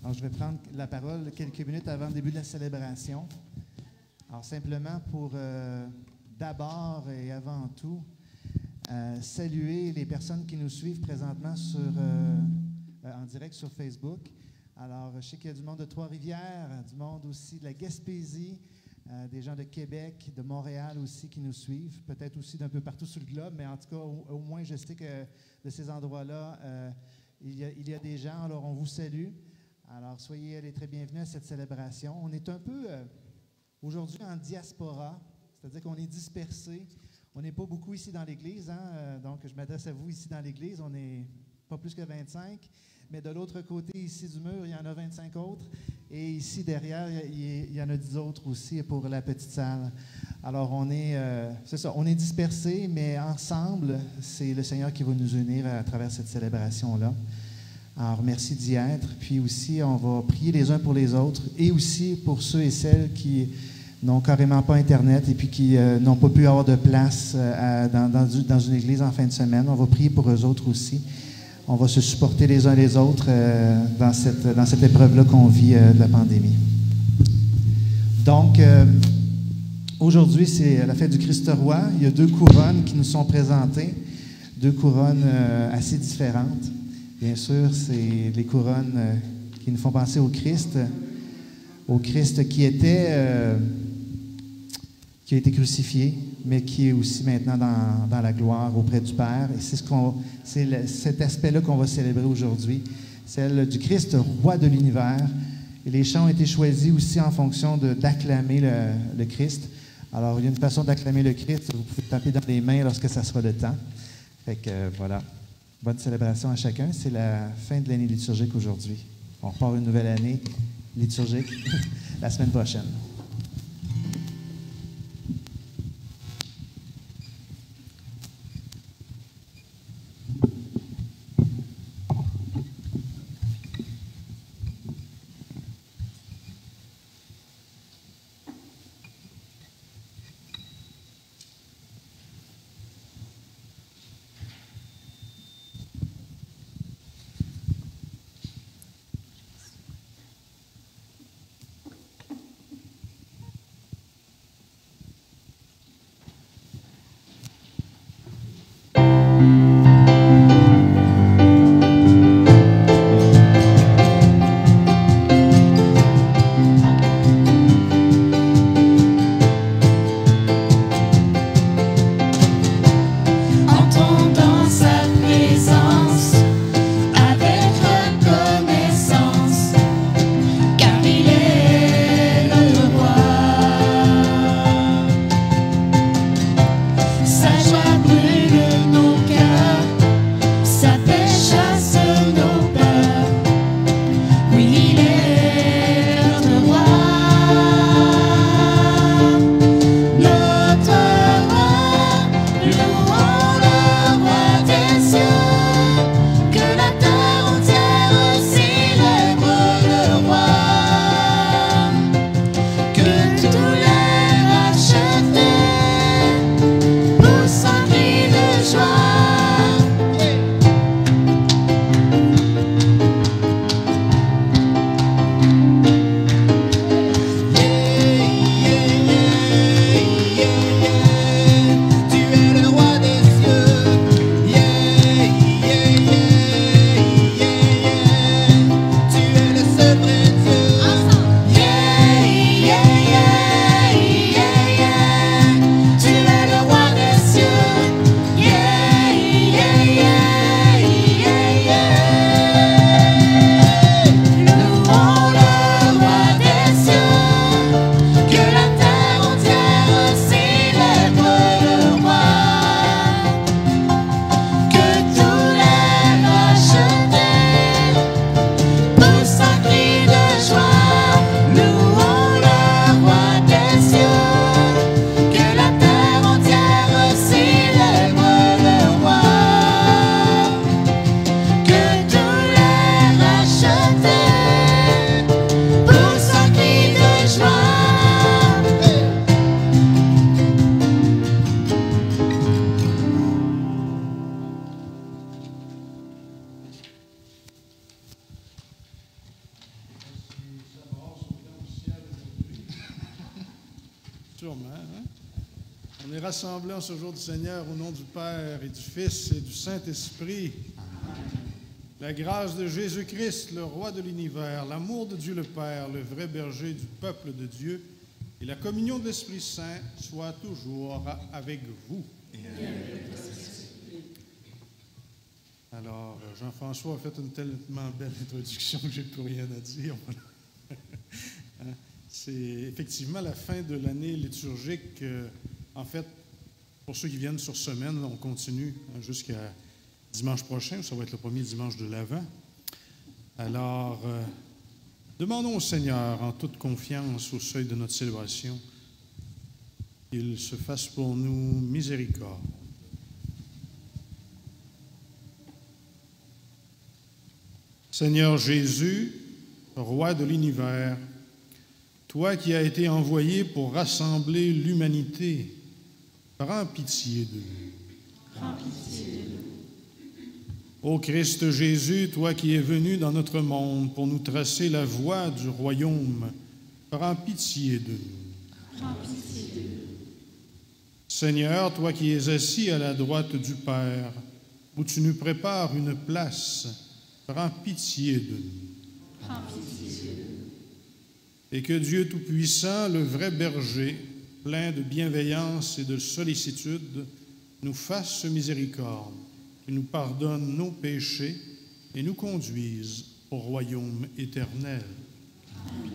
Alors, je vais prendre la parole quelques minutes avant le début de la célébration. Alors, simplement pour d'abord et avant tout, saluer les personnes qui nous suivent présentement en direct sur Facebook. Alors, je sais qu'il y a du monde de Trois-Rivières, du monde aussi de la Gaspésie, des gens de Québec, de Montréal aussi qui nous suivent, peut-être aussi d'un peu partout sur le globe, mais en tout cas, au moins, je sais que de ces endroits-là, il y a des gens, alors on vous salue. Alors, soyez les très bienvenus à cette célébration. On est un peu, aujourd'hui, en diaspora, c'est-à-dire qu'on est dispersés. On n'est pas beaucoup ici dans l'Église, hein? Donc je m'adresse à vous ici dans l'Église. On n'est pas plus que 25, mais de l'autre côté, ici du mur, il y en a 25 autres. Et ici, derrière, il y en a 10 autres aussi pour la petite salle. Alors, c'est ça, on est dispersés, mais ensemble, c'est le Seigneur qui va nous unir à travers cette célébration-là. Alors, merci d'y être. Puis aussi, on va prier les uns pour les autres et aussi pour ceux et celles qui n'ont carrément pas Internet et puis qui n'ont pas pu avoir de place dans une église en fin de semaine. On va prier pour eux autres aussi. On va se supporter les uns les autres dans cette épreuve-là qu'on vit de la pandémie. Donc, aujourd'hui, c'est la fête du Christ-Roi. Il y a 2 couronnes qui nous sont présentées, 2 couronnes assez différentes. Bien sûr, c'est les couronnes qui nous font penser au Christ qui a été crucifié, mais qui est aussi maintenant dans la gloire auprès du Père. Et c'est cet aspect-là qu'on va célébrer aujourd'hui, celle du Christ, roi de l'univers. Et les chants ont été choisis aussi en fonction d'acclamer le Christ. Alors, il y a une façon d'acclamer le Christ. Vous pouvez taper dans les mains lorsque ça sera le temps. Fait que voilà. Bonne célébration à chacun. C'est la fin de l'année liturgique aujourd'hui. On repart une nouvelle année liturgique la semaine prochaine. Sûrement. Hein? On est rassemblés en ce jour du Seigneur au nom du Père et du Fils et du Saint-Esprit. La grâce de Jésus-Christ, le Roi de l'univers, l'amour de Dieu le Père, le vrai berger du peuple de Dieu, et la communion de l'Esprit Saint soient toujours avec vous. Alors, Jean-François a fait une tellement belle introduction que j'ai plus rien à dire. C'est effectivement la fin de l'année liturgique. En fait, pour ceux qui viennent sur semaine, on continue jusqu'à dimanche prochain, ça va être le premier dimanche de l'Avent. Alors, demandons au Seigneur, en toute confiance, au seuil de notre célébration, qu'il se fasse pour nous miséricorde. Seigneur Jésus, Roi de l'univers, toi qui as été envoyé pour rassembler l'humanité, prends pitié de nous. Prends pitié de nous. Ô Christ Jésus, toi qui es venu dans notre monde pour nous tracer la voie du royaume, prends pitié de nous. Prends pitié de nous. Seigneur, toi qui es assis à la droite du Père, où tu nous prépares une place, prends pitié de nous. Prends pitié de nous. Et que Dieu Tout-Puissant, le vrai berger, plein de bienveillance et de sollicitude, nous fasse miséricorde, et nous pardonne nos péchés et nous conduise au royaume éternel. Amen.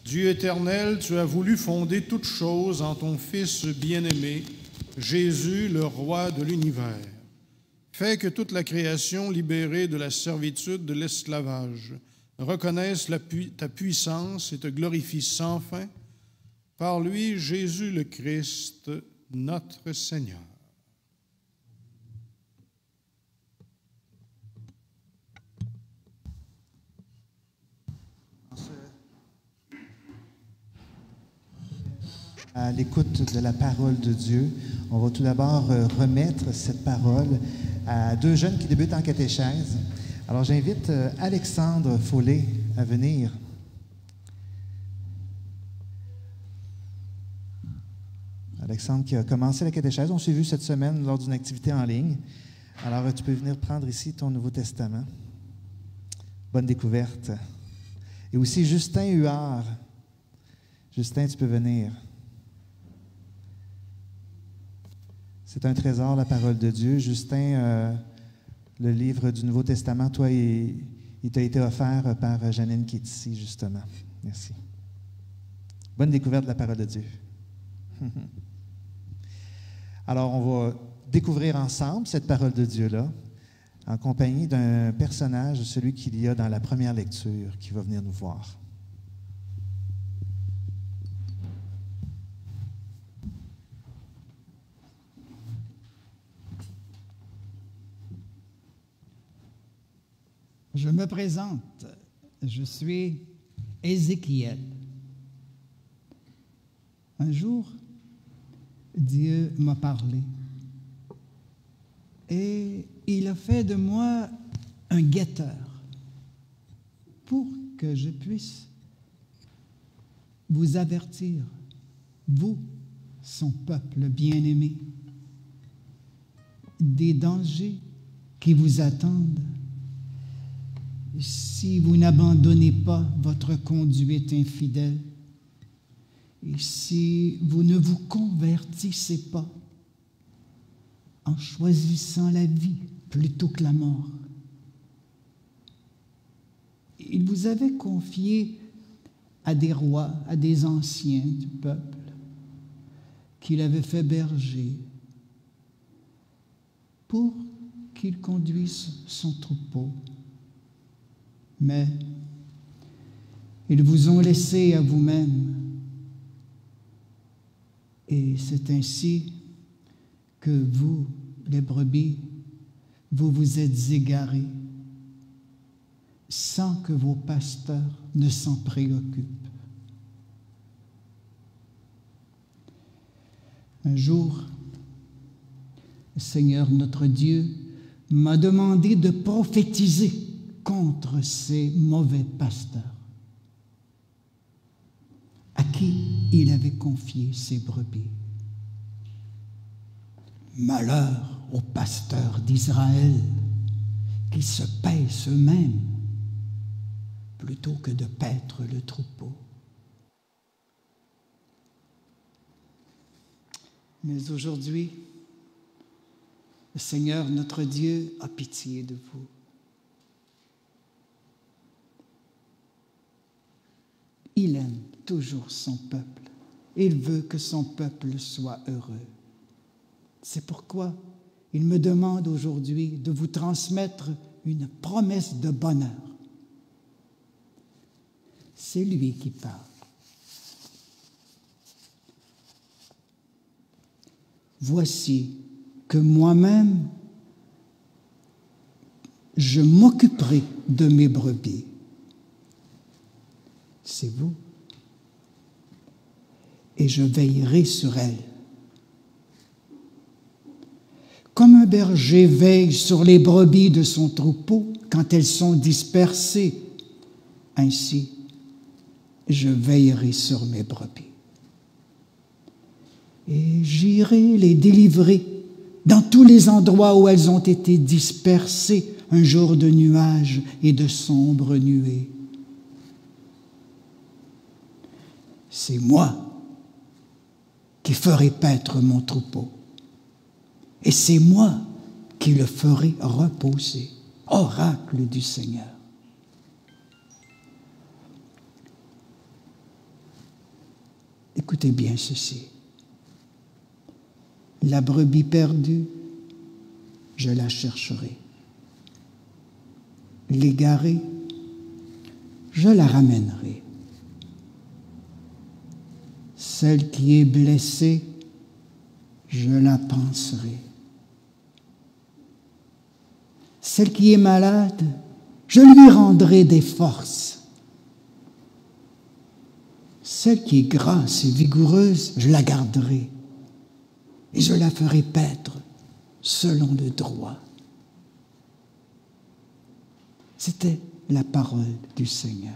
Dieu éternel, tu as voulu fonder toutes choses en ton Fils bien-aimé, Jésus, le roi de l'univers. Fais que toute la création, libérée de la servitude de l'esclavage, reconnaisse ta puissance et te glorifie sans fin. Par lui, Jésus le Christ, notre Seigneur. À l'écoute de la parole de Dieu, on va tout d'abord remettre cette parole à deux jeunes qui débutent en catéchèse. Alors j'invite Alexandre Follet à venir. Alexandre qui a commencé la catéchèse, on s'est vu cette semaine lors d'une activité en ligne. Alors tu peux venir prendre ici ton Nouveau Testament. Bonne découverte. Et aussi Justin Huard. Justin, tu peux venir. C'est un trésor, la parole de Dieu. Justin, le livre du Nouveau Testament, toi, il t'a été offert par Janine qui est ici, justement. Merci. Bonne découverte de la parole de Dieu. Alors, on va découvrir ensemble cette parole de Dieu-là, en compagnie d'un personnage, celui qu'il y a dans la première lecture, qui va venir nous voir. Je me présente, je suis Ézéchiel. Un jour, Dieu m'a parlé et il a fait de moi un guetteur pour que je puisse vous avertir, vous, son peuple bien-aimé, des dangers qui vous attendent si vous n'abandonnez pas votre conduite infidèle et si vous ne vous convertissez pas en choisissant la vie plutôt que la mort. Il vous avait confié à des rois, à des anciens du peuple, qu'il avait fait berger pour qu'ils conduisent son troupeau. Mais ils vous ont laissé à vous-même. Et c'est ainsi que vous, les brebis, vous vous êtes égarés sans que vos pasteurs ne s'en préoccupent. Un jour, le Seigneur notre Dieu m'a demandé de prophétiser contre ces mauvais pasteurs à qui il avait confié ses brebis. Malheur aux pasteurs d'Israël qui se paissent eux-mêmes plutôt que de paître le troupeau. Mais aujourd'hui, le Seigneur notre Dieu a pitié de vous. Il aime toujours son peuple. Il veut que son peuple soit heureux. C'est pourquoi il me demande aujourd'hui de vous transmettre une promesse de bonheur. C'est lui qui parle. Voici que moi-même, je m'occuperai de mes brebis. C'est vous. Et je veillerai sur elles. Comme un berger veille sur les brebis de son troupeau quand elles sont dispersées, ainsi je veillerai sur mes brebis. Et j'irai les délivrer dans tous les endroits où elles ont été dispersées un jour de nuages et de sombres nuées. C'est moi qui ferai paître mon troupeau. Et c'est moi qui le ferai reposer. Oracle du Seigneur. Écoutez bien ceci. La brebis perdue, je la chercherai. L'égarée, je la ramènerai. Celle qui est blessée, je la panserai. Celle qui est malade, je lui rendrai des forces. Celle qui est grasse et vigoureuse, je la garderai et je la ferai paître selon le droit. C'était la parole du Seigneur.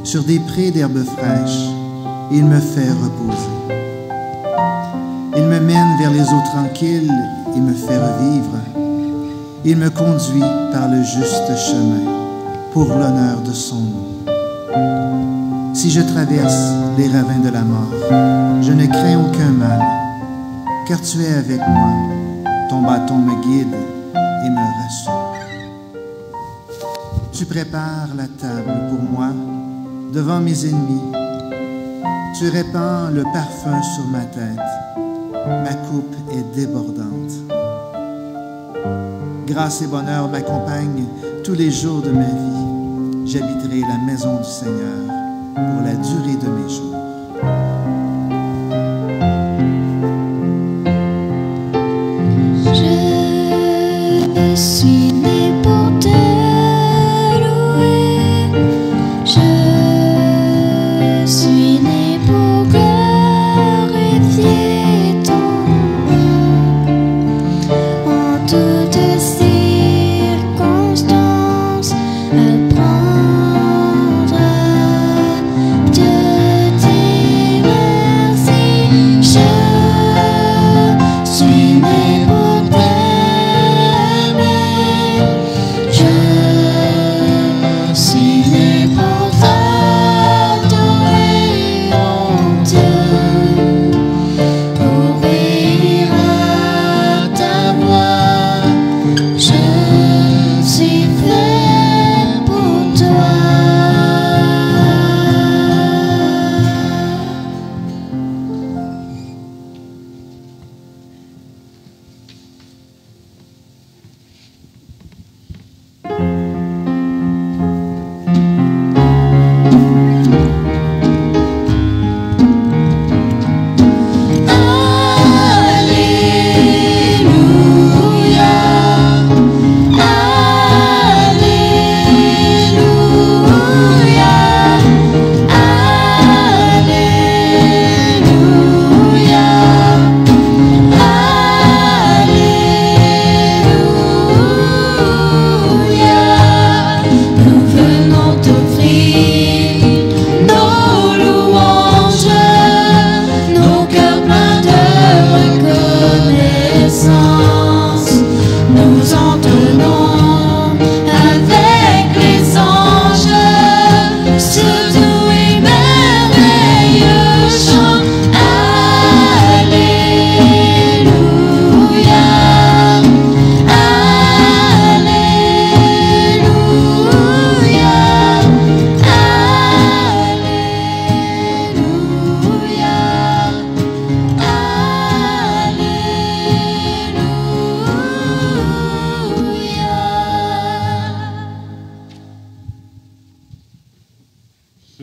Sur des prés d'herbes fraîches, il me fait reposer. Il me mène vers les eaux tranquilles, il me fait revivre. Il me conduit par le juste chemin, pour l'honneur de son nom. Si je traverse les ravins de la mort, je ne crains aucun mal, car tu es avec moi. Ton bâton me guide et me rassure. Tu prépares la table pour moi, devant mes ennemis. Tu répands le parfum sur ma tête. Ma coupe est débordante. Grâce et bonheur m'accompagnent tous les jours de ma vie. J'habiterai la maison du Seigneur pour la durée de mes jours. Je suis né pour te louer. Je suis né pour glorifier ton nom. En toutes circonstances, apprendre à te dire merci. Je suis né pour t'aimer. Je suis né pour t'adorer, mon Dieu, obéir à ta voix. Je suis fait pour toi. Nous venons t'offrir nos louanges, nos cœurs pleins de reconnaissance. Nous entonnons avec les anges ce doux et merveilleux chant. Alléluia, Alléluia.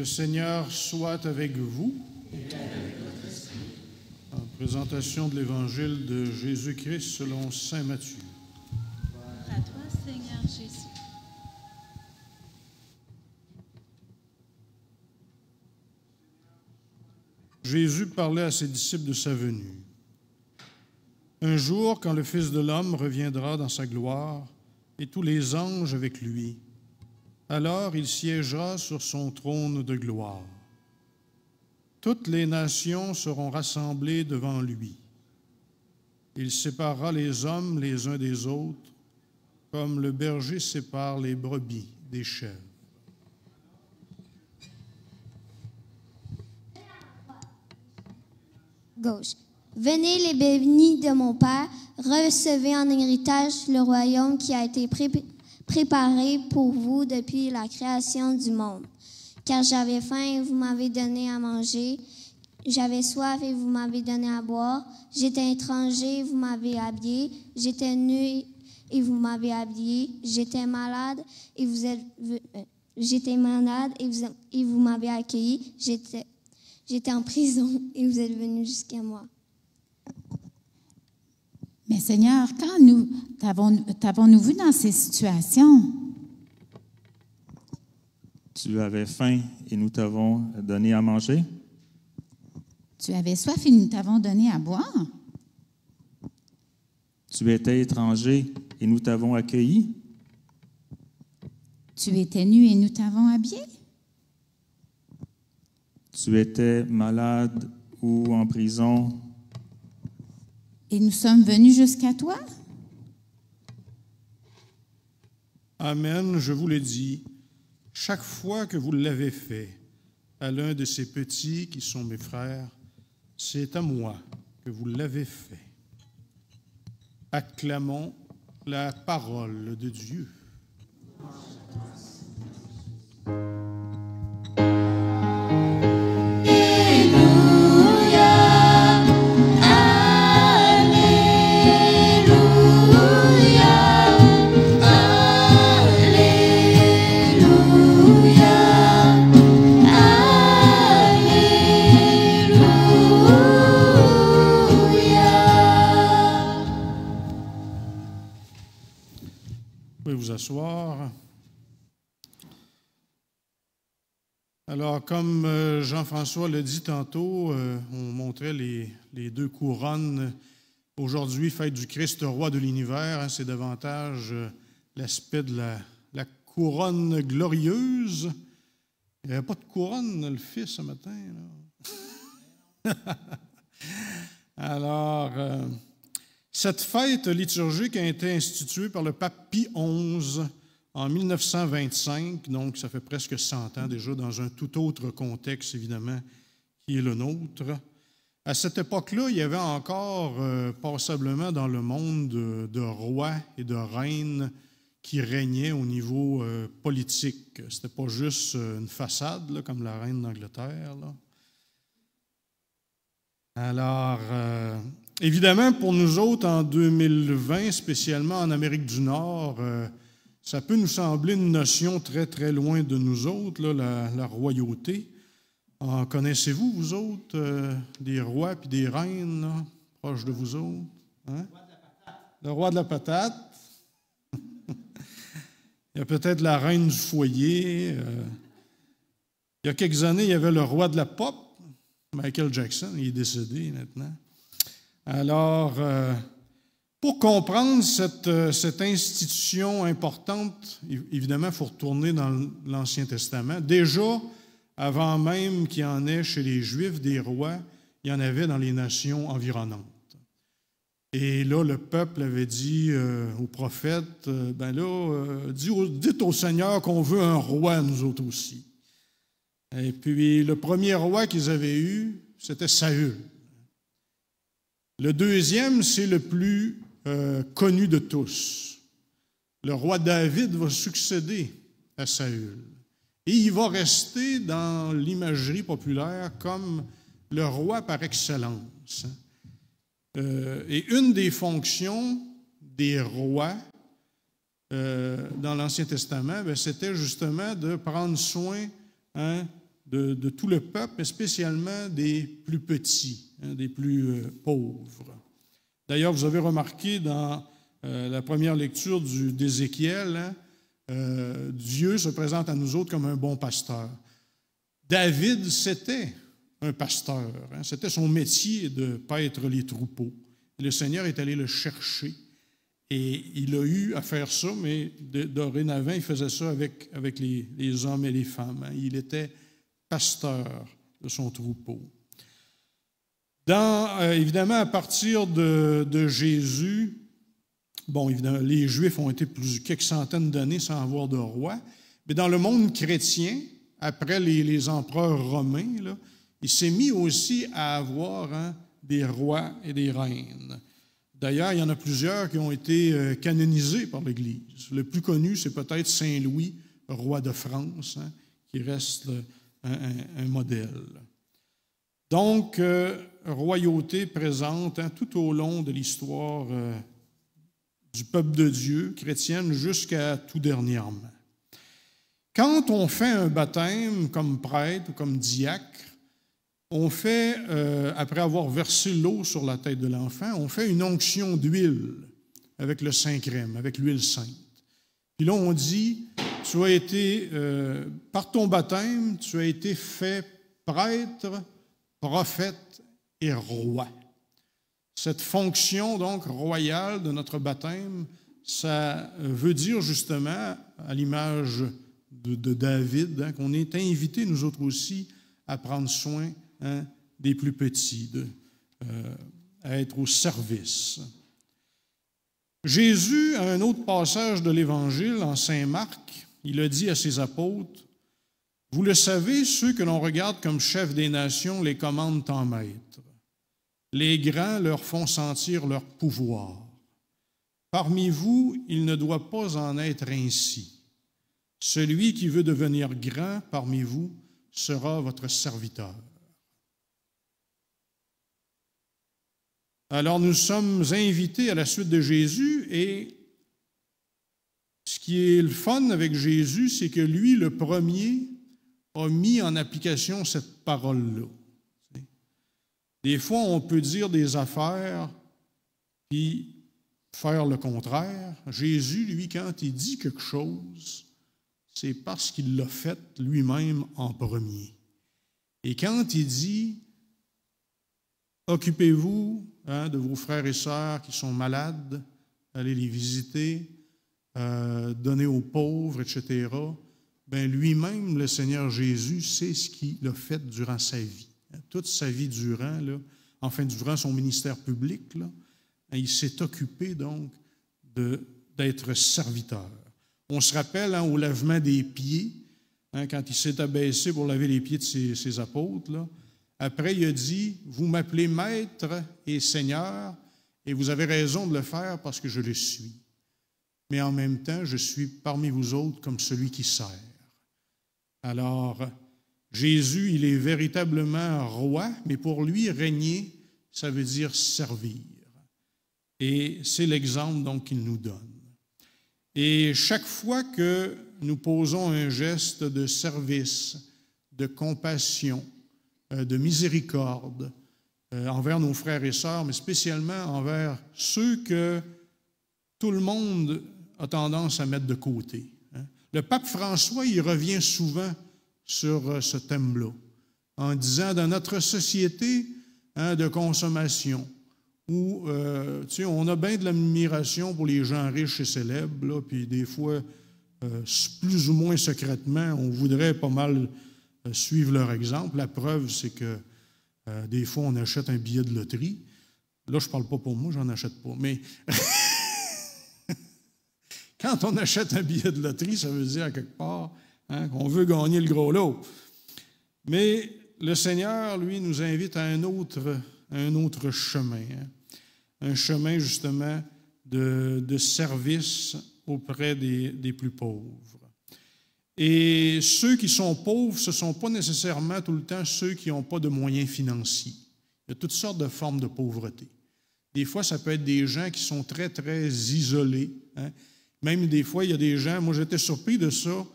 Seigneur soit avec vous. En présentation de l'Évangile de Jésus-Christ selon saint Matthieu. À toi, Seigneur Jésus. Jésus parlait à ses disciples de sa venue. Un jour, quand le Fils de l'homme reviendra dans sa gloire, et tous les anges avec lui, alors il siégera sur son trône de gloire. Toutes les nations seront rassemblées devant lui. Il séparera les hommes les uns des autres, comme le berger sépare les brebis des chèvres. Gauche. Venez les bénis de mon Père, recevez en héritage le royaume qui a été préparé pour vous depuis la création du monde. Car j'avais faim et vous m'avez donné à manger, j'avais soif et vous m'avez donné à boire, j'étais étranger et vous m'avez habillé, j'étais nu et vous m'avez habillé, j'étais malade et vous m'avez accueilli, j'étais en prison et vous êtes venus jusqu'à moi. Mais Seigneur, quand t'avons-nous vu dans ces situations? Tu avais faim et nous t'avons donné à manger. Tu avais soif et nous t'avons donné à boire. Tu étais étranger et nous t'avons accueilli. Tu étais nu et nous t'avons habillé. Tu étais malade ou en prison. Et nous sommes venus jusqu'à toi. Amen, je vous le dis, chaque fois que vous l'avez fait à l'un de ces petits qui sont mes frères, c'est à moi que vous l'avez fait. Acclamons la parole de Dieu. Vous asseoir. Alors, comme Jean-François l'a dit tantôt, on montrait les deux couronnes. Aujourd'hui, fête du Christ, roi de l'univers, hein, c'est davantage l'aspect de la couronne glorieuse. Il n'y avait pas de couronne, le fils, ce matin. Là. Alors, cette fête liturgique a été instituée par le pape Pie XI en 1925, donc ça fait presque 100 ans déjà, dans un tout autre contexte, évidemment, qui est le nôtre. À cette époque-là, il y avait encore passablement dans le monde de rois et de reines qui régnaient au niveau politique. Ce n'était pas juste une façade, là, comme la reine d'Angleterre. Là. Alors, évidemment, pour nous autres, en 2020, spécialement en Amérique du Nord, ça peut nous sembler une notion très, très loin de nous autres, là, la royauté. En connaissez-vous, vous autres, des rois et des reines là, proches de vous autres? Hein? Le roi de la patate. Il y a peut-être la reine du foyer. Il y a quelques années, il y avait le roi de la pop, Michael Jackson, il est décédé maintenant. Alors, pour comprendre cette institution importante, évidemment, il faut retourner dans l'Ancien Testament. Déjà, avant même qu'il y en ait chez les Juifs des rois, il y en avait dans les nations environnantes. Et là, le peuple avait dit aux prophètes, dites au Seigneur qu'on veut un roi, nous autres aussi. Et puis, le premier roi qu'ils avaient eu, c'était Saül. Le deuxième, c'est le plus connu de tous. Le roi David va succéder à Saül. Et il va rester dans l'imagerie populaire comme le roi par excellence. Et une des fonctions des rois dans l'Ancien Testament, c'était justement de prendre soin de tout le peuple, mais spécialement des plus petits, des plus pauvres. D'ailleurs, vous avez remarqué dans la première lecture d'Ézéchiel, Dieu se présente à nous autres comme un bon pasteur. David, c'était un pasteur. C'était son métier de paître les troupeaux. Le Seigneur est allé le chercher et il a eu à faire ça, mais dorénavant, il faisait ça avec les hommes et les femmes. Il était pasteur de son troupeau. Évidemment, à partir de Jésus, bon, évidemment, les Juifs ont été quelques centaines d'années sans avoir de roi, mais dans le monde chrétien, après les empereurs romains, là, il s'est mis aussi à avoir des rois et des reines. D'ailleurs, il y en a plusieurs qui ont été canonisés par l'Église. Le plus connu, c'est peut-être Saint Louis, roi de France, qui reste un modèle. Donc, royauté présente tout au long de l'histoire du peuple de Dieu, chrétienne, jusqu'à tout dernièrement. Quand on fait un baptême comme prêtre ou comme diacre, on fait, après avoir versé l'eau sur la tête de l'enfant, on fait une onction d'huile avec le Saint-Crème, avec l'huile sainte. Puis là, on dit, tu as été, par ton baptême, tu as été fait prêtre, prophète et roi. Cette fonction, donc, royale de notre baptême, ça veut dire justement, à l'image de David, qu'on est invités, nous autres aussi, à prendre soin des plus petits, à être au service. Jésus, à un autre passage de l'Évangile, en Saint Marc, il a dit à ses apôtres, « Vous le savez, ceux que l'on regarde comme chefs des nations les commandent en maître. Les grands leur font sentir leur pouvoir. Parmi vous, il ne doit pas en être ainsi. Celui qui veut devenir grand parmi vous sera votre serviteur. » Alors nous sommes invités à la suite de Jésus et ce qui est le fun avec Jésus, c'est que lui, le premier, a mis en application cette parole-là. Des fois, on peut dire des affaires puis faire le contraire. Jésus, lui, quand il dit quelque chose, c'est parce qu'il l'a fait lui-même en premier. Et quand il dit « Occupez-vous de vos frères et sœurs qui sont malades, allez les visiter, donnez aux pauvres, etc. » Bien, lui-même, le Seigneur Jésus, sait ce qu'il a fait durant sa vie. Toute sa vie durant, durant son ministère public, il s'est occupé donc d'être serviteur. On se rappelle au lavement des pieds, quand il s'est abaissé pour laver les pieds de ses apôtres, après il a dit, « Vous m'appelez Maître et Seigneur, et vous avez raison de le faire parce que je le suis. Mais en même temps, je suis parmi vous autres comme celui qui sert. » Alors, Jésus, il est véritablement roi, mais pour lui, régner, ça veut dire servir. Et c'est l'exemple donc qu'il nous donne. Et chaque fois que nous posons un geste de service, de compassion, de miséricorde envers nos frères et sœurs, mais spécialement envers ceux que tout le monde a tendance à mettre de côté. Le pape François, il revient souvent sur ce thème-là, en disant dans notre société de consommation, où on a bien de l'admiration pour les gens riches et célèbres, là, puis des fois, plus ou moins secrètement, on voudrait pas mal suivre leur exemple. La preuve, c'est que des fois, on achète un billet de loterie. Là, je ne parle pas pour moi, j'en achète pas, mais quand on achète un billet de loterie, ça veut dire à quelque part qu'on veut gagner le gros lot. Mais le Seigneur, lui, nous invite à un autre chemin, un chemin justement de service auprès des plus pauvres. Et ceux qui sont pauvres, ce ne sont pas nécessairement tout le temps ceux qui n'ont pas de moyens financiers. Il y a toutes sortes de formes de pauvreté. Des fois, ça peut être des gens qui sont très, très isolés. Même des fois, il y a des gens, moi j'étais surpris de ça,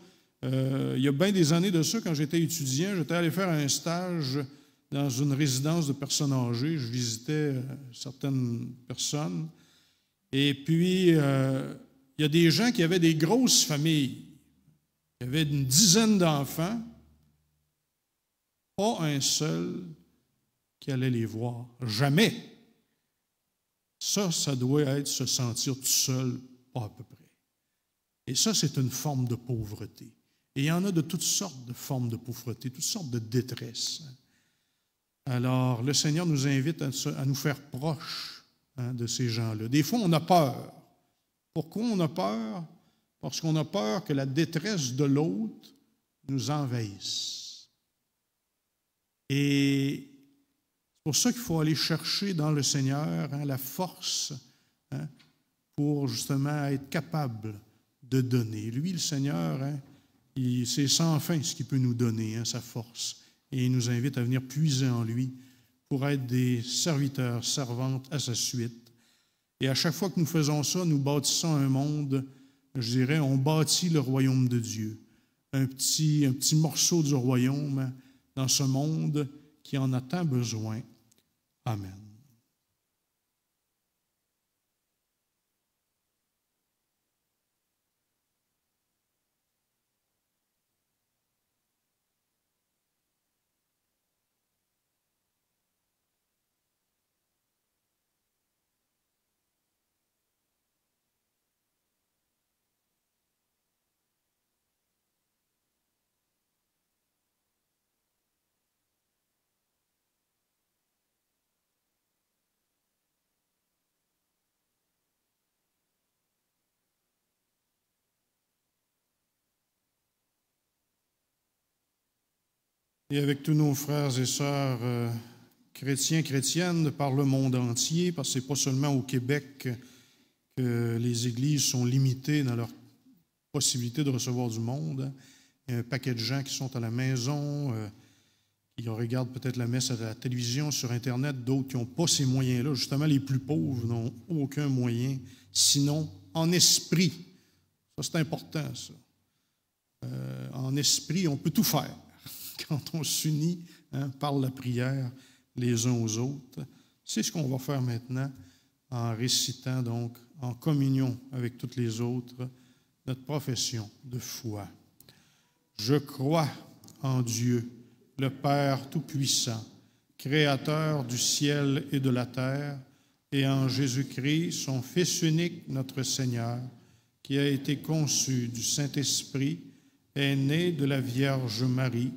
Il y a bien des années de ça, quand j'étais étudiant, j'étais allé faire un stage dans une résidence de personnes âgées. Je visitais certaines personnes. Et puis, il y a des gens qui avaient des grosses familles. Il y avait une dizaine d'enfants, pas un seul qui allait les voir. Jamais. Ça doit être se sentir tout seul, pas à peu près. Et ça, c'est une forme de pauvreté. Et il y en a de toutes sortes de formes de pauvreté, toutes sortes de détresse. Alors, le Seigneur nous invite à nous faire proches de ces gens-là. Des fois, on a peur. Pourquoi on a peur? Parce qu'on a peur que la détresse de l'autre nous envahisse. Et c'est pour ça qu'il faut aller chercher dans le Seigneur la force pour justement être capable de donner. Lui, le Seigneur, c'est sans fin ce qu'il peut nous donner, sa force. Et il nous invite à venir puiser en lui pour être des serviteurs, servantes à sa suite. Et à chaque fois que nous faisons ça, nous bâtissons un monde, je dirais, on bâtit le royaume de Dieu. Un petit morceau du royaume dans ce monde qui en a tant besoin. Amen. Et avec tous nos frères et sœurs chrétiens, chrétiennes par le monde entier, parce que ce n'est pas seulement au Québec que les églises sont limitées dans leur possibilité de recevoir du monde. Il y a un paquet de gens qui sont à la maison, qui regardent peut-être la messe à la télévision, sur Internet, d'autres qui n'ont pas ces moyens-là. Justement, les plus pauvres n'ont aucun moyen, sinon en esprit. Ça, c'est important, ça. En esprit, on peut tout faire quand on s'unit par la prière les uns aux autres. C'est ce qu'on va faire maintenant en récitant, donc, en communion avec toutes les autres, notre profession de foi. Je crois en Dieu, le Père Tout-Puissant, Créateur du ciel et de la terre, et en Jésus-Christ, son Fils unique, notre Seigneur, qui a été conçu du Saint-Esprit, est né de la Vierge Marie,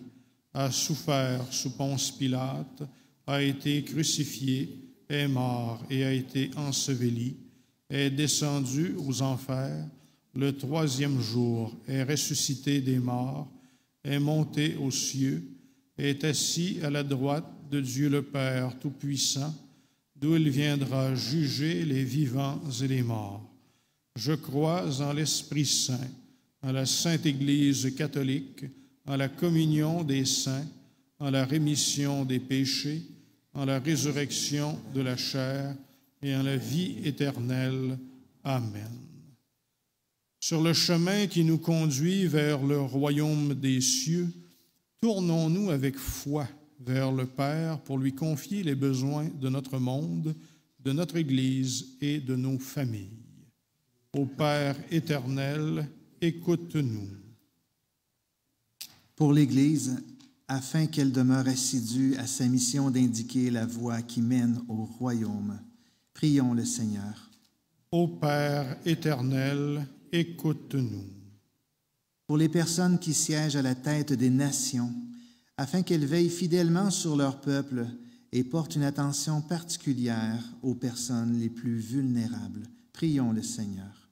a souffert sous Ponce Pilate, a été crucifié, est mort et a été enseveli, est descendu aux enfers, le troisième jour est ressuscité des morts, est monté aux cieux, est assis à la droite de Dieu le Père Tout-Puissant, d'où il viendra juger les vivants et les morts. Je crois en l'Esprit Saint, en la Sainte Église catholique, en la communion des saints, en la rémission des péchés, en la résurrection de la chair et en la vie éternelle. Amen. Sur le chemin qui nous conduit vers le royaume des cieux, tournons-nous avec foi vers le Père pour lui confier les besoins de notre monde, de notre Église et de nos familles. Ô Père éternel, écoute-nous. Pour l'Église, afin qu'elle demeure assidue à sa mission d'indiquer la voie qui mène au royaume, prions le Seigneur. Ô Père éternel, écoute-nous. Pour les personnes qui siègent à la tête des nations, afin qu'elles veillent fidèlement sur leur peuple et portent une attention particulière aux personnes les plus vulnérables, prions le Seigneur.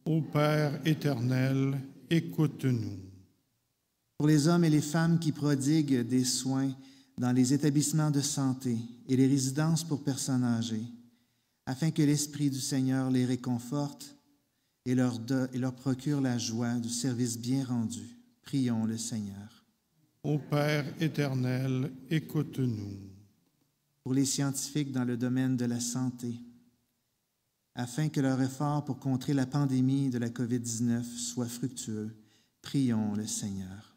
Ô Père éternel, écoute-nous. Pour les hommes et les femmes qui prodiguent des soins dans les établissements de santé et les résidences pour personnes âgées, afin que l'Esprit du Seigneur les réconforte et leur procure la joie du service bien rendu. Prions le Seigneur. Ô Père éternel, écoute-nous. Pour les scientifiques dans le domaine de la santé, afin que leur effort pour contrer la pandémie de la COVID-19 soit fructueux, Prions le Seigneur.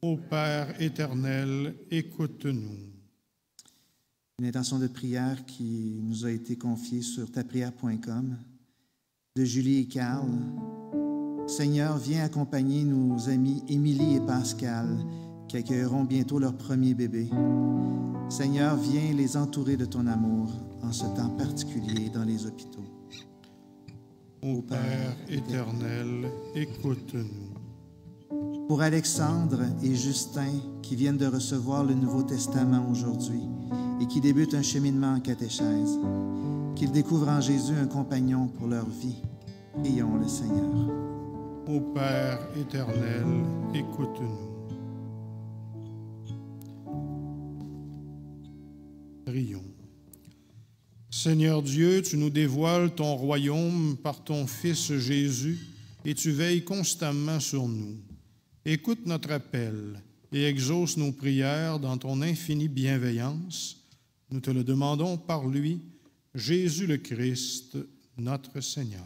Ô Père éternel, écoute-nous. Une intention de prière qui nous a été confiée sur taprière.com de Julie et Carl. Seigneur, viens accompagner nos amis Émilie et Pascal qui accueilleront bientôt leur premier bébé. Seigneur, viens les entourer de ton amour en ce temps particulier dans les hôpitaux. Ô Père éternel, écoute-nous. Pour Alexandre et Justin qui viennent de recevoir le Nouveau Testament aujourd'hui et qui débutent un cheminement en catéchèse, qu'ils découvrent en Jésus un compagnon pour leur vie. Prions le Seigneur. Ô Père éternel, écoute-nous. Prions. Seigneur Dieu, tu nous dévoiles ton royaume par ton Fils Jésus et tu veilles constamment sur nous. Écoute notre appel et exauce nos prières dans ton infinie bienveillance. Nous te le demandons par lui, Jésus le Christ, notre Seigneur.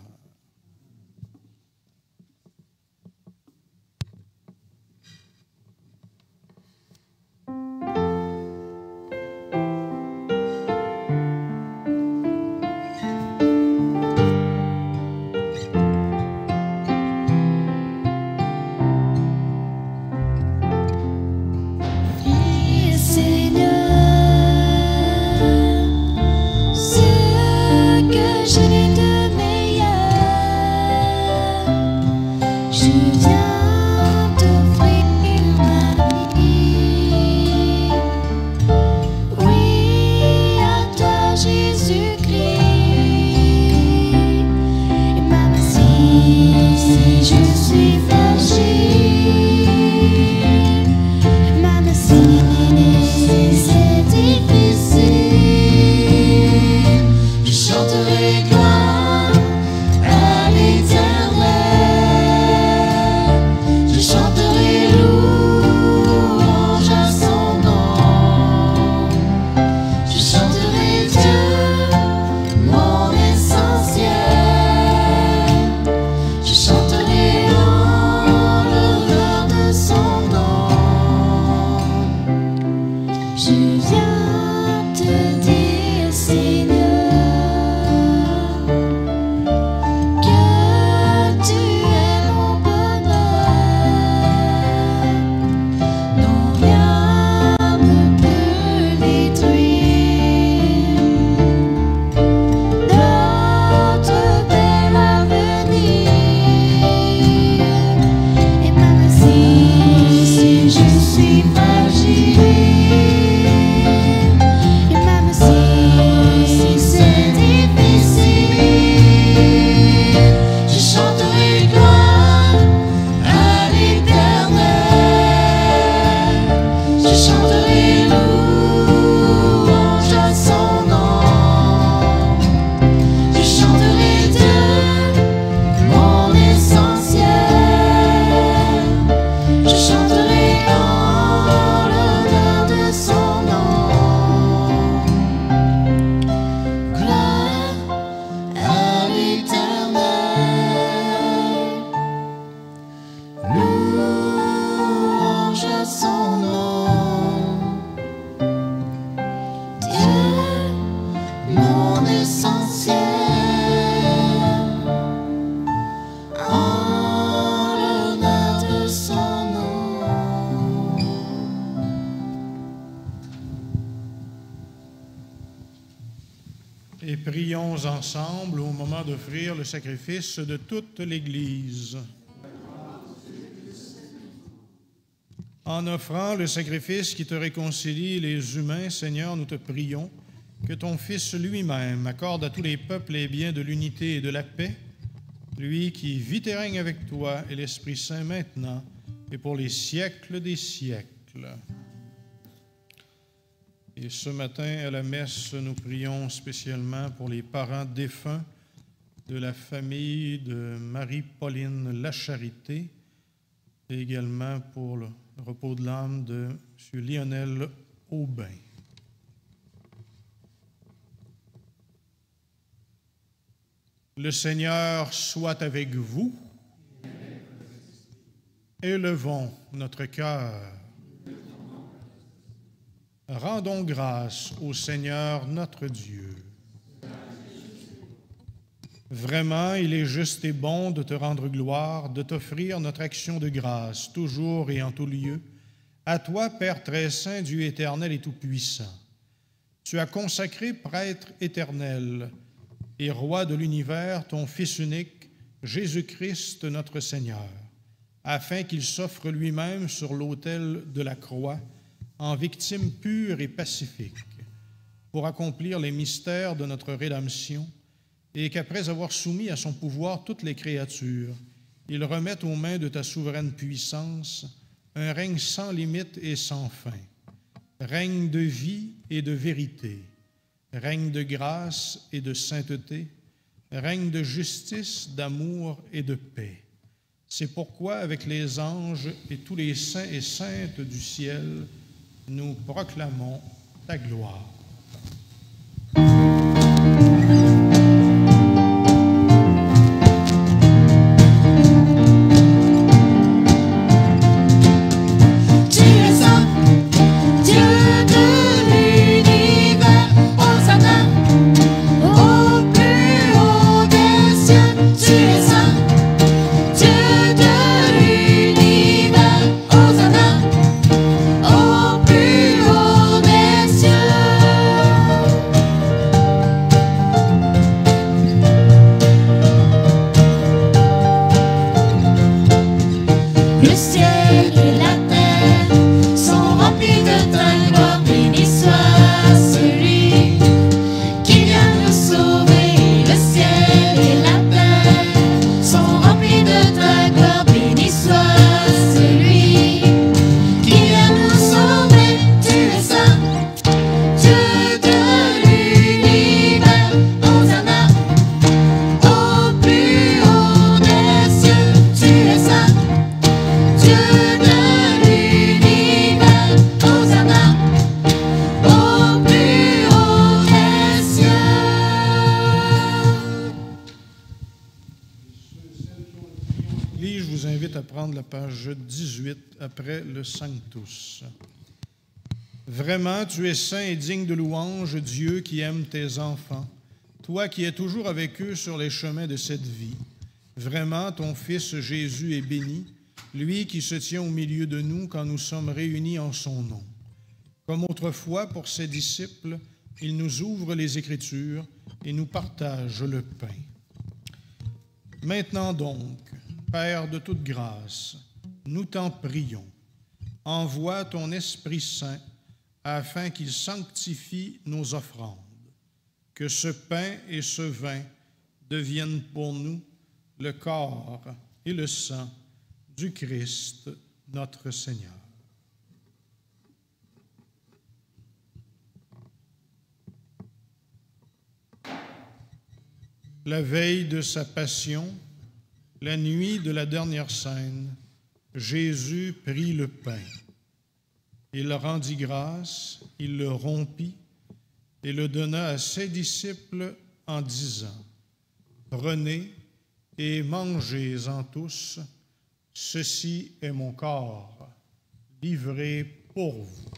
Et prions ensemble au moment d'offrir le sacrifice de toute l'Église. En offrant le sacrifice qui te réconcilie les humains, Seigneur, nous te prions que ton Fils lui-même accorde à tous les peuples les biens de l'unité et de la paix, lui qui vit et règne avec toi et l'Esprit Saint maintenant et pour les siècles des siècles. Et ce matin, à la messe, nous prions spécialement pour les parents défunts de la famille de Marie-Pauline Lacharité et également pour le repos de l'âme de M. Lionel Aubin. Le Seigneur soit avec vous. Élevons notre cœur. Rendons grâce au Seigneur notre Dieu. Vraiment, il est juste et bon de te rendre gloire, de t'offrir notre action de grâce, toujours et en tout lieu, à toi, Père très saint, Dieu éternel et tout-puissant. Tu as consacré prêtre éternel et roi de l'univers ton Fils unique, Jésus-Christ notre Seigneur, afin qu'il s'offre lui-même sur l'autel de la croix en victime pure et pacifique, pour accomplir les mystères de notre rédemption, et qu'après avoir soumis à son pouvoir toutes les créatures, il remette aux mains de ta souveraine puissance un règne sans limite et sans fin, règne de vie et de vérité, règne de grâce et de sainteté, règne de justice, d'amour et de paix. C'est pourquoi, avec les anges et tous les saints et saintes du ciel, nous proclamons ta gloire. Après le Sanctus. Vraiment, tu es saint et digne de louange, Dieu qui aime tes enfants, toi qui es toujours avec eux sur les chemins de cette vie. Vraiment, ton Fils Jésus est béni, lui qui se tient au milieu de nous quand nous sommes réunis en son nom. Comme autrefois pour ses disciples, il nous ouvre les Écritures et nous partage le pain. Maintenant donc, Père de toute grâce, nous t'en prions, envoie ton Esprit Saint afin qu'il sanctifie nos offrandes, que ce pain et ce vin deviennent pour nous le corps et le sang du Christ, notre Seigneur. La veille de sa passion, la nuit de la dernière scène, Jésus prit le pain. Il rendit grâce, il le rompit et le donna à ses disciples en disant, « Prenez et mangez-en tous, ceci est mon corps, livré pour vous. »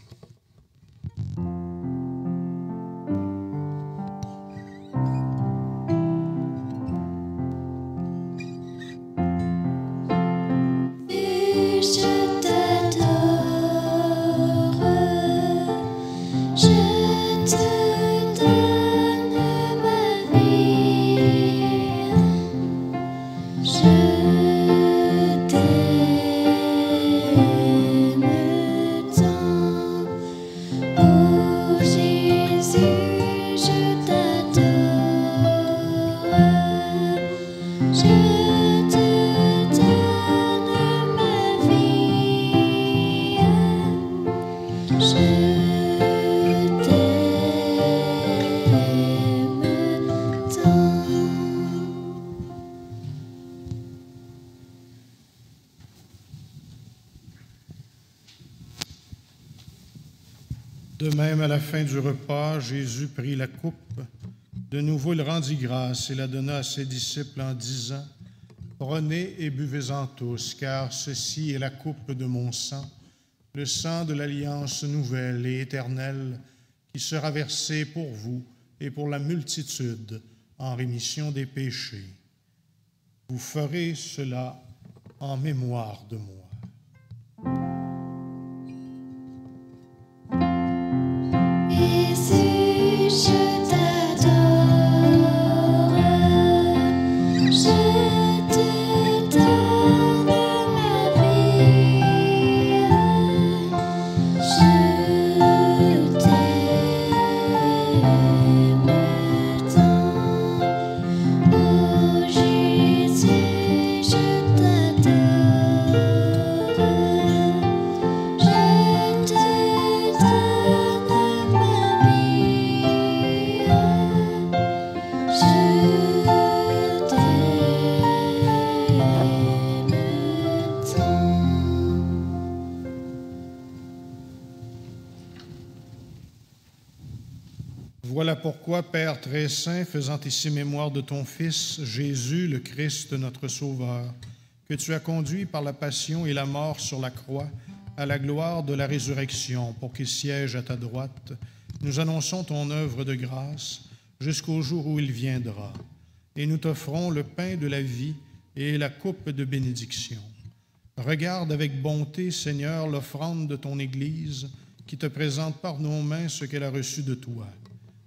De même, à la fin du repas, Jésus prit la coupe. De nouveau, il rendit grâce et la donna à ses disciples en disant, « Prenez et buvez-en tous, car ceci est la coupe de mon sang, le sang de l'alliance nouvelle et éternelle, qui sera versé pour vous et pour la multitude en rémission des péchés. Vous ferez cela en mémoire de moi. Jésus, je t'adore, je te donne ma vie, je t'aime tant. Oh Jésus, je t'adore, je te donne ma vie, je t'aime tant. Voilà pourquoi, Père très saint, faisant ici mémoire de ton Fils, Jésus, le Christ, notre Sauveur, que tu as conduit par la passion et la mort sur la croix à la gloire de la résurrection, pour qu'il siège à ta droite, nous annonçons ton œuvre de grâce jusqu'au jour où il viendra. Et nous t'offrons le pain de la vie et la coupe de bénédiction. Regarde avec bonté, Seigneur, l'offrande de ton Église, qui te présente par nos mains ce qu'elle a reçu de toi,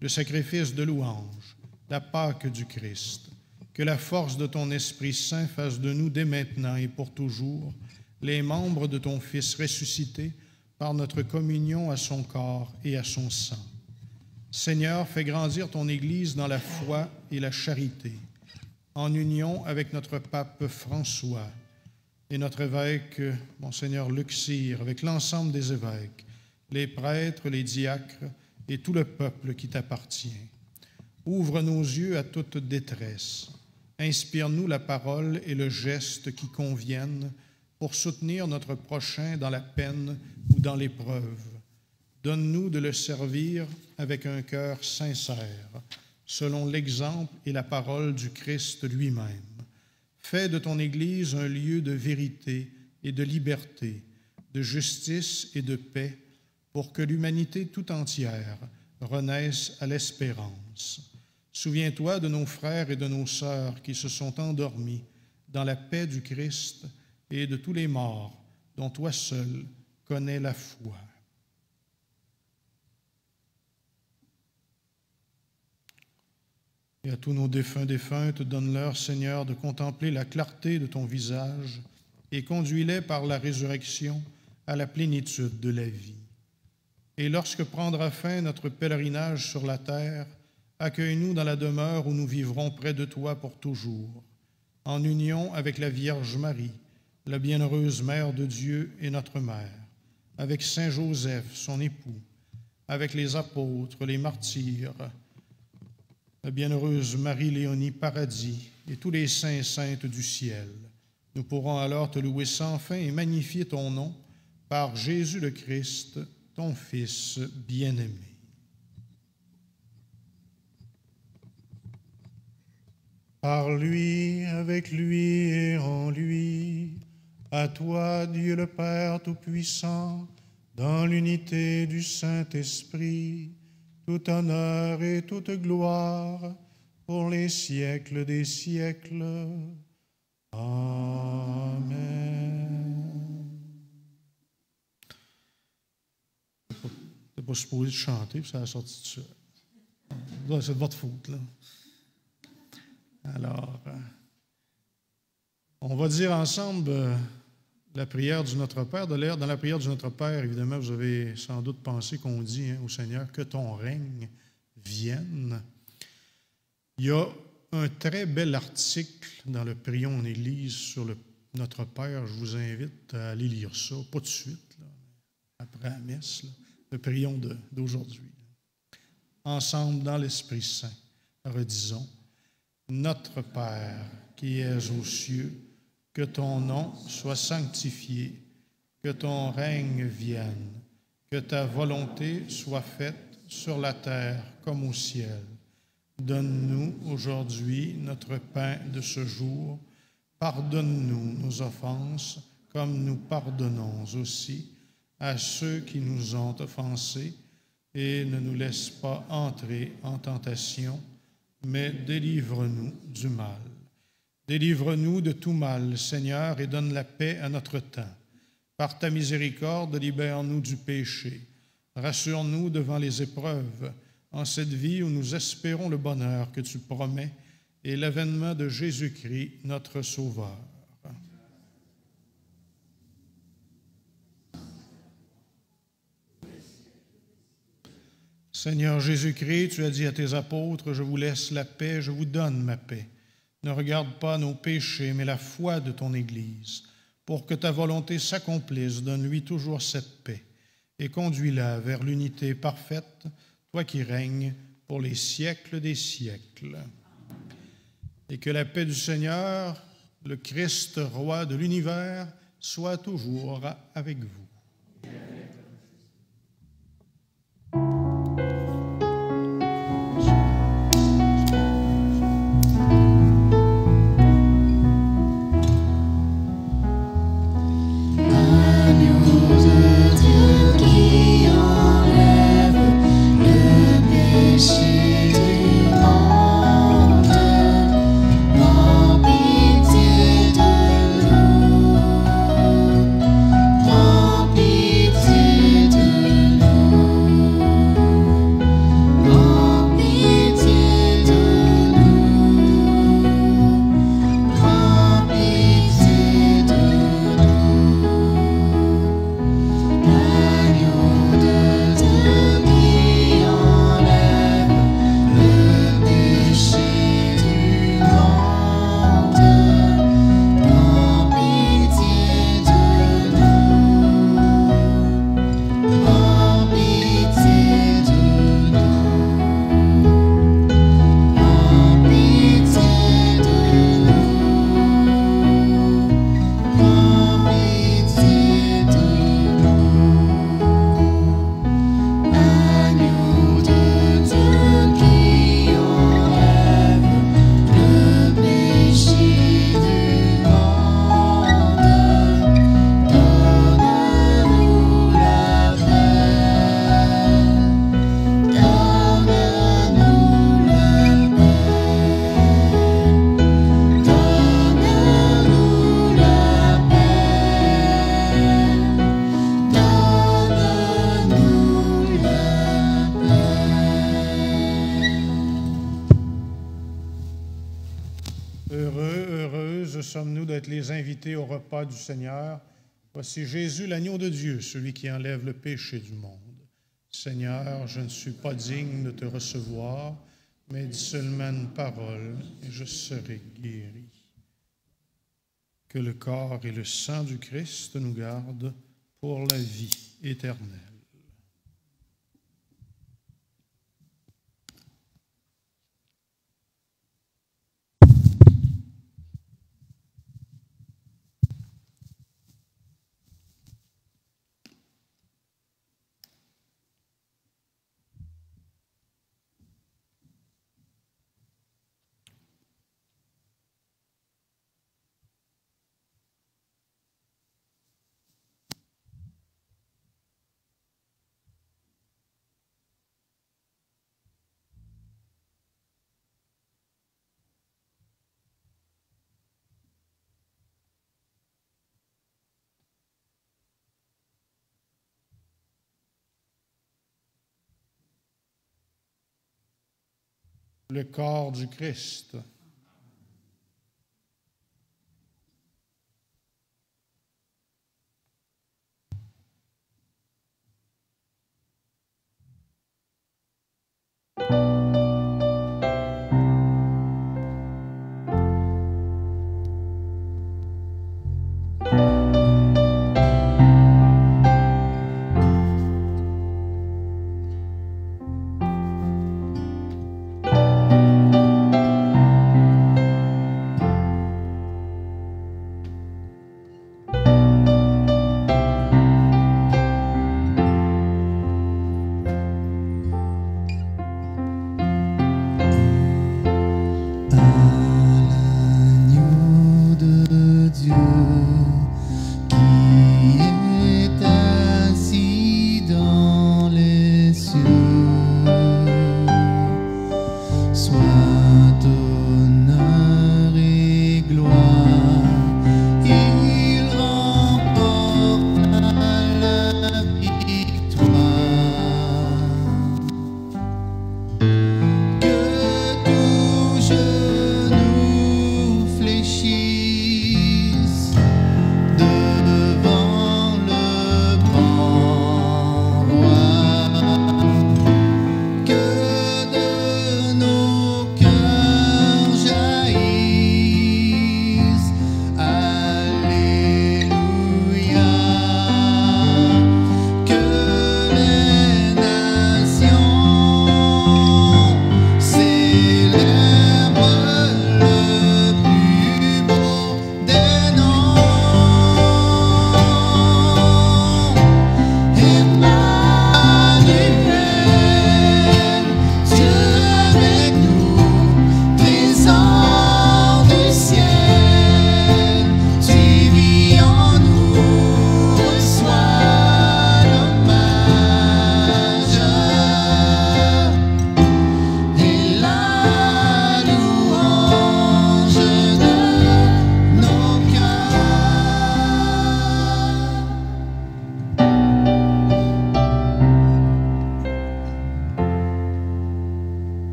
le sacrifice de louange, la Pâque du Christ. Que la force de ton Esprit Saint fasse de nous dès maintenant et pour toujours les membres de ton Fils ressuscité par notre communion à son corps et à son sang. Seigneur, fais grandir ton Église dans la foi et la charité, en union avec notre pape François et notre évêque, Monseigneur Luc Cyr, avec l'ensemble des évêques, les prêtres, les diacres et tout le peuple qui t'appartient. Ouvre nos yeux à toute détresse. Inspire-nous la parole et le geste qui conviennent pour soutenir notre prochain dans la peine ou dans l'épreuve. Donne-nous de le servir avec un cœur sincère, selon l'exemple et la parole du Christ lui-même. Fais de ton Église un lieu de vérité et de liberté, de justice et de paix, pour que l'humanité tout entière renaisse à l'espérance. Souviens-toi de nos frères et de nos sœurs qui se sont endormis dans la paix du Christ et de tous les morts dont toi seul connais la foi. Et à tous nos défuntes, donne-leur, Seigneur, de contempler la clarté de ton visage et conduis-les par la résurrection à la plénitude de la vie. Et lorsque prendra fin notre pèlerinage sur la terre, accueille-nous dans la demeure où nous vivrons près de toi pour toujours, en union avec la Vierge Marie, la bienheureuse Mère de Dieu et notre Mère, avec Saint Joseph, son époux, avec les apôtres, les martyrs, la bienheureuse Marie-Léonie Paradis et tous les saints et saintes du ciel. Nous pourrons alors te louer sans fin et magnifier ton nom par Jésus le Christ, ton Fils bien-aimé. Par lui, avec lui et en lui, à toi, Dieu le Père Tout-Puissant, dans l'unité du Saint-Esprit, tout honneur et toute gloire pour les siècles des siècles. Amen. C'est pas supposé de chanter, puis ça a sorti de ça. C'est de votre faute, là. Alors, on va dire ensemble la prière du Notre Père. Dans la prière du Notre Père, évidemment, vous avez sans doute pensé qu'on dit au Seigneur que ton règne vienne. Il y a un très bel article dans le Prions en Église sur Notre Père. Je vous invite à aller lire ça, pas de suite, là, après la messe, là, le Prions d'aujourd'hui. Ensemble, dans l'Esprit Saint, redisons: Notre Père qui es aux cieux, que ton nom soit sanctifié, que ton règne vienne, que ta volonté soit faite sur la terre comme au ciel. Donne-nous aujourd'hui notre pain de ce jour. Pardonne-nous nos offenses, comme nous pardonnons aussi à ceux qui nous ont offensés, et ne nous laisse pas entrer en tentation, mais délivre-nous du mal. Délivre-nous de tout mal, Seigneur, et donne la paix à notre temps. Par ta miséricorde, libère-nous du péché. Rassure-nous devant les épreuves, en cette vie où nous espérons le bonheur que tu promets et l'avènement de Jésus-Christ, notre Sauveur. Seigneur Jésus-Christ, tu as dit à tes apôtres, « Je vous laisse la paix, je vous donne ma paix. Ne regarde pas nos péchés, mais la foi de ton Église. Pour que ta volonté s'accomplisse, donne-lui toujours cette paix et conduis-la vers l'unité parfaite, toi qui règnes pour les siècles des siècles. » Et que la paix du Seigneur, le Christ, roi de l'univers, soit toujours avec vous. Sommes-nous d'être les invités au repas du Seigneur. Voici Jésus, l'agneau de Dieu, celui qui enlève le péché du monde. Seigneur, je ne suis pas digne de te recevoir, mais dis seulement une parole et je serai guéri. Que le corps et le sang du Christ nous gardent pour la vie éternelle. Le corps du Christ. «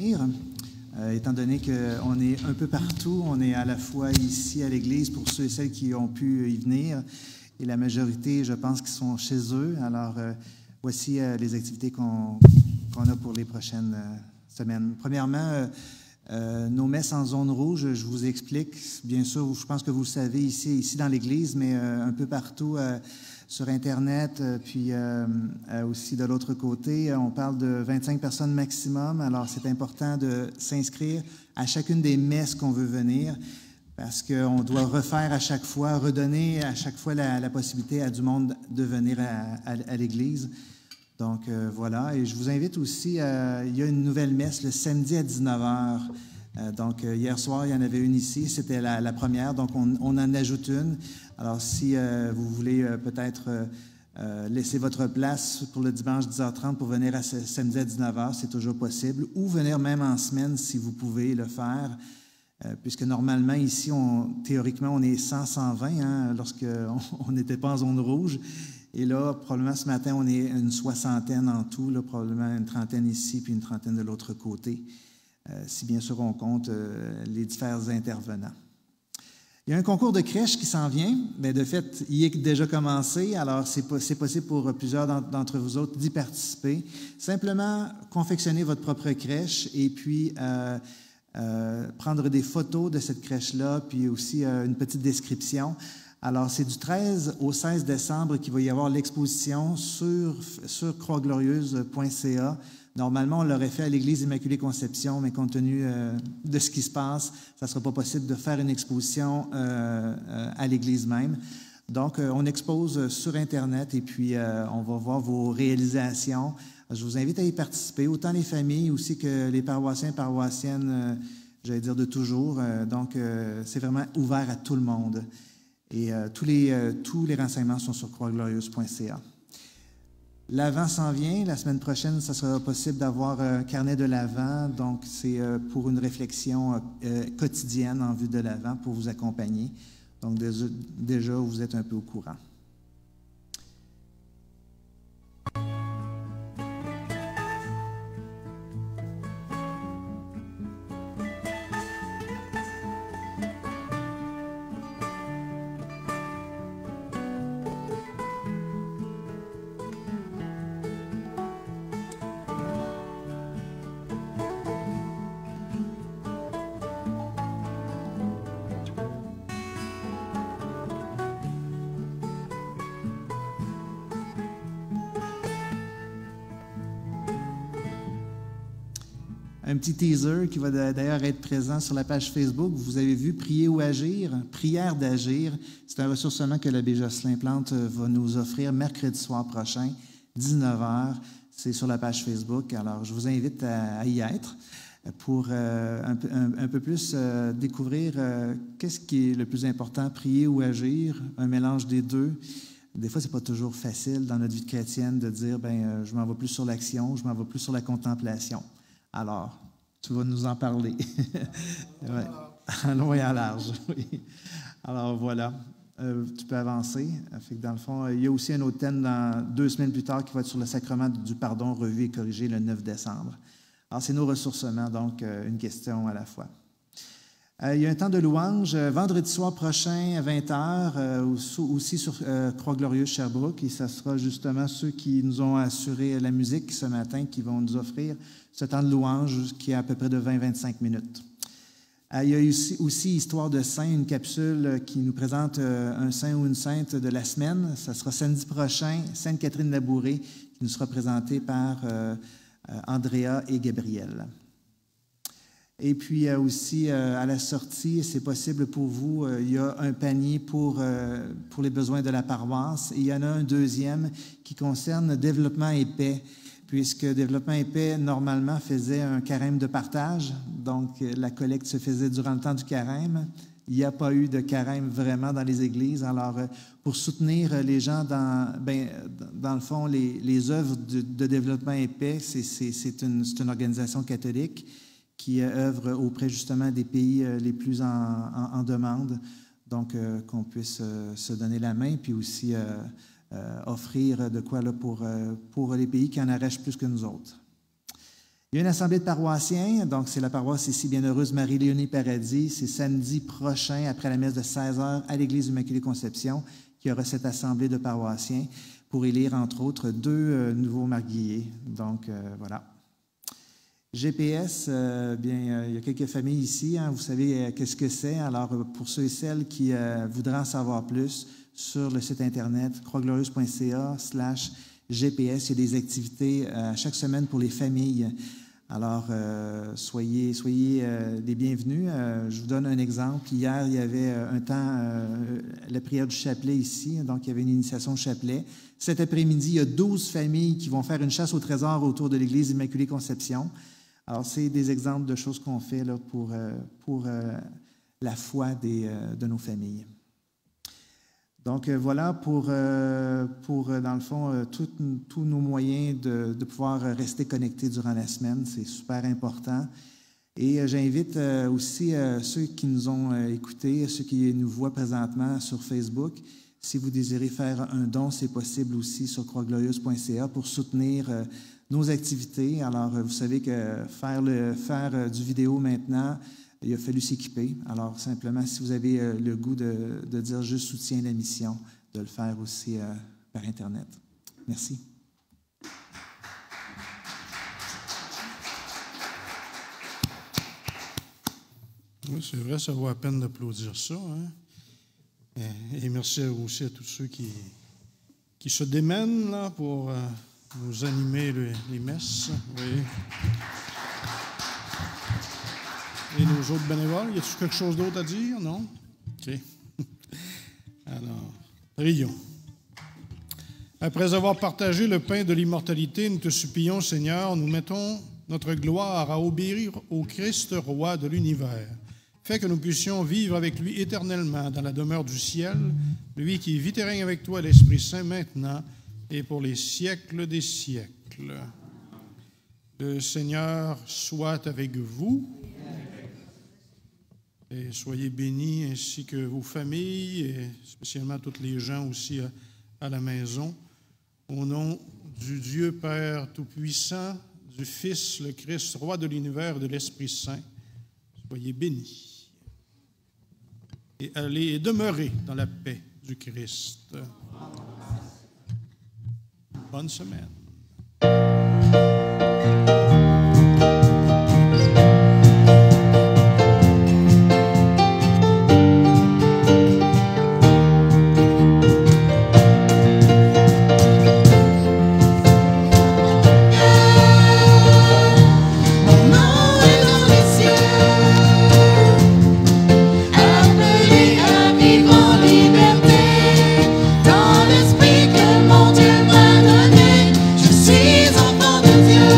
Étant donné qu'on est un peu partout, on est à la fois ici à l'Église pour ceux et celles qui ont pu y venir, et la majorité, je pense, qui sont chez eux. Alors, voici les activités qu'on a pour les prochaines semaines. Premièrement, nos messes en zone rouge, je vous explique. Bien sûr, je pense que vous le savez ici dans l'Église, mais un peu partout sur Internet, puis aussi de l'autre côté, on parle de 25 personnes maximum. Alors, c'est important de s'inscrire à chacune des messes qu'on veut venir parce qu'on doit refaire à chaque fois, redonner à chaque fois la possibilité à du monde de venir à l'Église. Donc, voilà. Et je vous invite aussi, il y a une nouvelle messe le samedi à 19h. Donc, hier soir, il y en avait une ici. C'était la première. Donc, on en ajoute une. Alors, si vous voulez peut-être laisser votre place pour le dimanche 10h30 pour venir à samedi à 19h, c'est toujours possible. Ou venir même en semaine si vous pouvez le faire. Puisque normalement, ici, théoriquement, on est 100-120 lorsqu'on n'était pas en zone rouge. Et là, probablement ce matin, on est une soixantaine en tout, là, probablement une trentaine ici puis une trentaine de l'autre côté. Si bien sûr on compte les différents intervenants. Il y a un concours de crèche qui s'en vient. Bien, de fait, il est déjà commencé, alors c'est possible pour plusieurs d'entre vous autres d'y participer. Simplement, confectionner votre propre crèche et puis prendre des photos de cette crèche-là, puis aussi une petite description. Alors, c'est du 13 au 16 décembre qu'il va y avoir l'exposition sur croixglorieuse.ca. Normalement, on l'aurait fait à l'Église Immaculée Conception, mais compte tenu de ce qui se passe, ça ne sera pas possible de faire une exposition à l'Église même. Donc, on expose sur Internet et puis on va voir vos réalisations. Je vous invite à y participer, autant les familles aussi que les paroissiens et paroissiennes, j'allais dire de toujours. Donc, c'est vraiment ouvert à tout le monde. Et tous les renseignements sont sur croixglorieuse.ca. L'Avent s'en vient. La semaine prochaine, ça sera possible d'avoir un carnet de l'Avent. Donc, c'est pour une réflexion quotidienne en vue de l'Avent pour vous accompagner. Donc, déjà, vous êtes un peu au courant. Un petit teaser qui va d'ailleurs être présent sur la page Facebook. Vous avez vu « Prier ou agir », « Prière d'agir ». C'est un ressourcement que l'abbé Jocelyn Plante va nous offrir mercredi soir prochain, 19h. C'est sur la page Facebook. Alors, je vous invite à y être pour un peu plus découvrir qu'est-ce qui est le plus important, prier ou agir, un mélange des deux. Des fois, ce n'est pas toujours facile dans notre vie chrétienne de dire « je m'en vais plus sur l'action, je m'en vais plus sur la contemplation ». Alors, tu vas nous en parler. Ouais. En long et en large, oui. Alors, voilà. Tu peux avancer. Fait que dans le fond, il y a aussi un autre thème 2 semaines plus tard qui va être sur le sacrement du pardon revu et corrigé le 9 décembre. Alors, c'est nos ressourcements, donc une question à la fois. Il y a un temps de louange vendredi soir prochain à 20h, aussi sur Croix-Glorieuse Sherbrooke, et ce sera justement ceux qui nous ont assuré la musique ce matin qui vont nous offrir ce temps de louange qui est à peu près de 20-25 minutes. Il y a aussi Histoire de saint, une capsule qui nous présente un saint ou une sainte de la semaine. Ça sera samedi prochain, Sainte-Catherine-Labouré, qui nous sera présentée par Andrea et Gabriel. Et puis aussi, à la sortie, c'est possible pour vous, il y a un panier pour les besoins de la paroisse. Et il y en a un deuxième qui concerne développement et paix, puisque développement et paix, normalement, faisait un carême de partage. Donc, la collecte se faisait durant le temps du carême. Il n'y a pas eu de carême vraiment dans les églises. Alors, pour soutenir les gens dans le fond, les œuvres de développement et paix, c'est une organisation catholique qui œuvre auprès justement des pays les plus en demande, donc qu'on puisse se donner la main, puis aussi offrir de quoi là, pour les pays qui en arrachent plus que nous autres. Il y a une assemblée de paroissiens, donc c'est la paroisse ici, Bienheureuse Marie-Léonie Paradis. C'est samedi prochain, après la messe de 16h, à l'Église Immaculée Conception, qu'il y aura cette assemblée de paroissiens pour élire, entre autres, 2 nouveaux marguilliers. Donc, voilà. GPS, bien, il y a quelques familles ici. Hein, vous savez qu'est-ce que c'est. Alors, pour ceux et celles qui voudraient en savoir plus, sur le site Internet, croixglorieuse.ca/GPS, il y a des activités chaque semaine pour les familles. Alors, soyez les bienvenus. Je vous donne un exemple. Hier, il y avait un temps, la prière du chapelet ici, donc il y avait une initiation au chapelet. Cet après-midi, il y a 12 familles qui vont faire une chasse au trésor autour de l'Église Immaculée Conception. Alors, c'est des exemples de choses qu'on fait là, pour la foi de nos familles. Donc, voilà pour dans le fond, tous nos moyens de pouvoir rester connectés durant la semaine. C'est super important. Et j'invite aussi ceux qui nous ont écoutés, ceux qui nous voient présentement sur Facebook, si vous désirez faire un don, c'est possible aussi sur croixglorieuse.ca pour soutenir nos activités. Alors, vous savez que faire du vidéo maintenant, il a fallu s'équiper. Alors, simplement, si vous avez le goût de dire « Je soutiens la mission », de le faire aussi par Internet. Merci. Oui, c'est vrai, ça vaut la peine d'applaudir ça. Hein? Et merci aussi à tous ceux qui se démènent là, pour nous animer les messes. Oui. Et nos autres bénévoles, y a-t-il quelque chose d'autre à dire? Non? OK. Alors, prions. Après avoir partagé le pain de l'immortalité, nous te supplions, Seigneur, nous mettons notre gloire à obéir au Christ, roi de l'univers. Fais que nous puissions vivre avec lui éternellement dans la demeure du ciel, lui qui vit et règne avec toi, l'Esprit Saint, maintenant et pour les siècles des siècles. Le Seigneur soit avec vous. Et soyez bénis ainsi que vos familles, et spécialement tous les gens aussi à la maison. Au nom du Dieu Père Tout-Puissant, du Fils, le Christ, Roi de l'univers et de l'Esprit Saint, soyez bénis. Et allez et demeurez dans la paix du Christ. Bonne semaine. Dans l'esprit que mon Dieu m'a donné, je suis enfant de Dieu.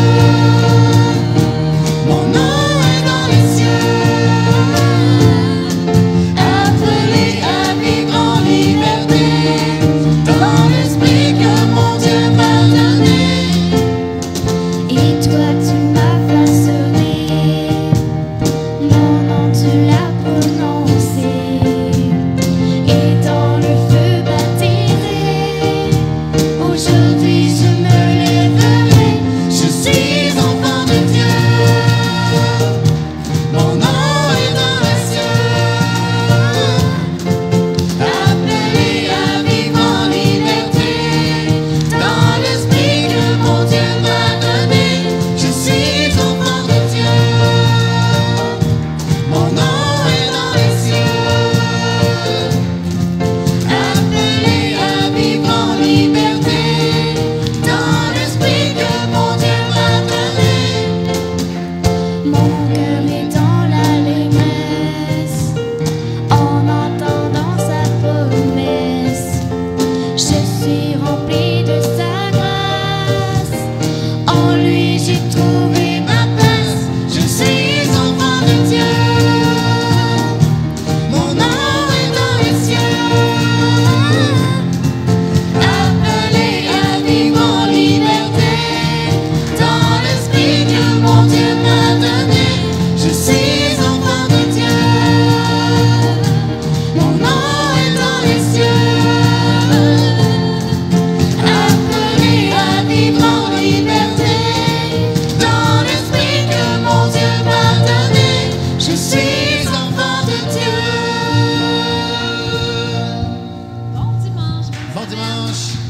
dimanche.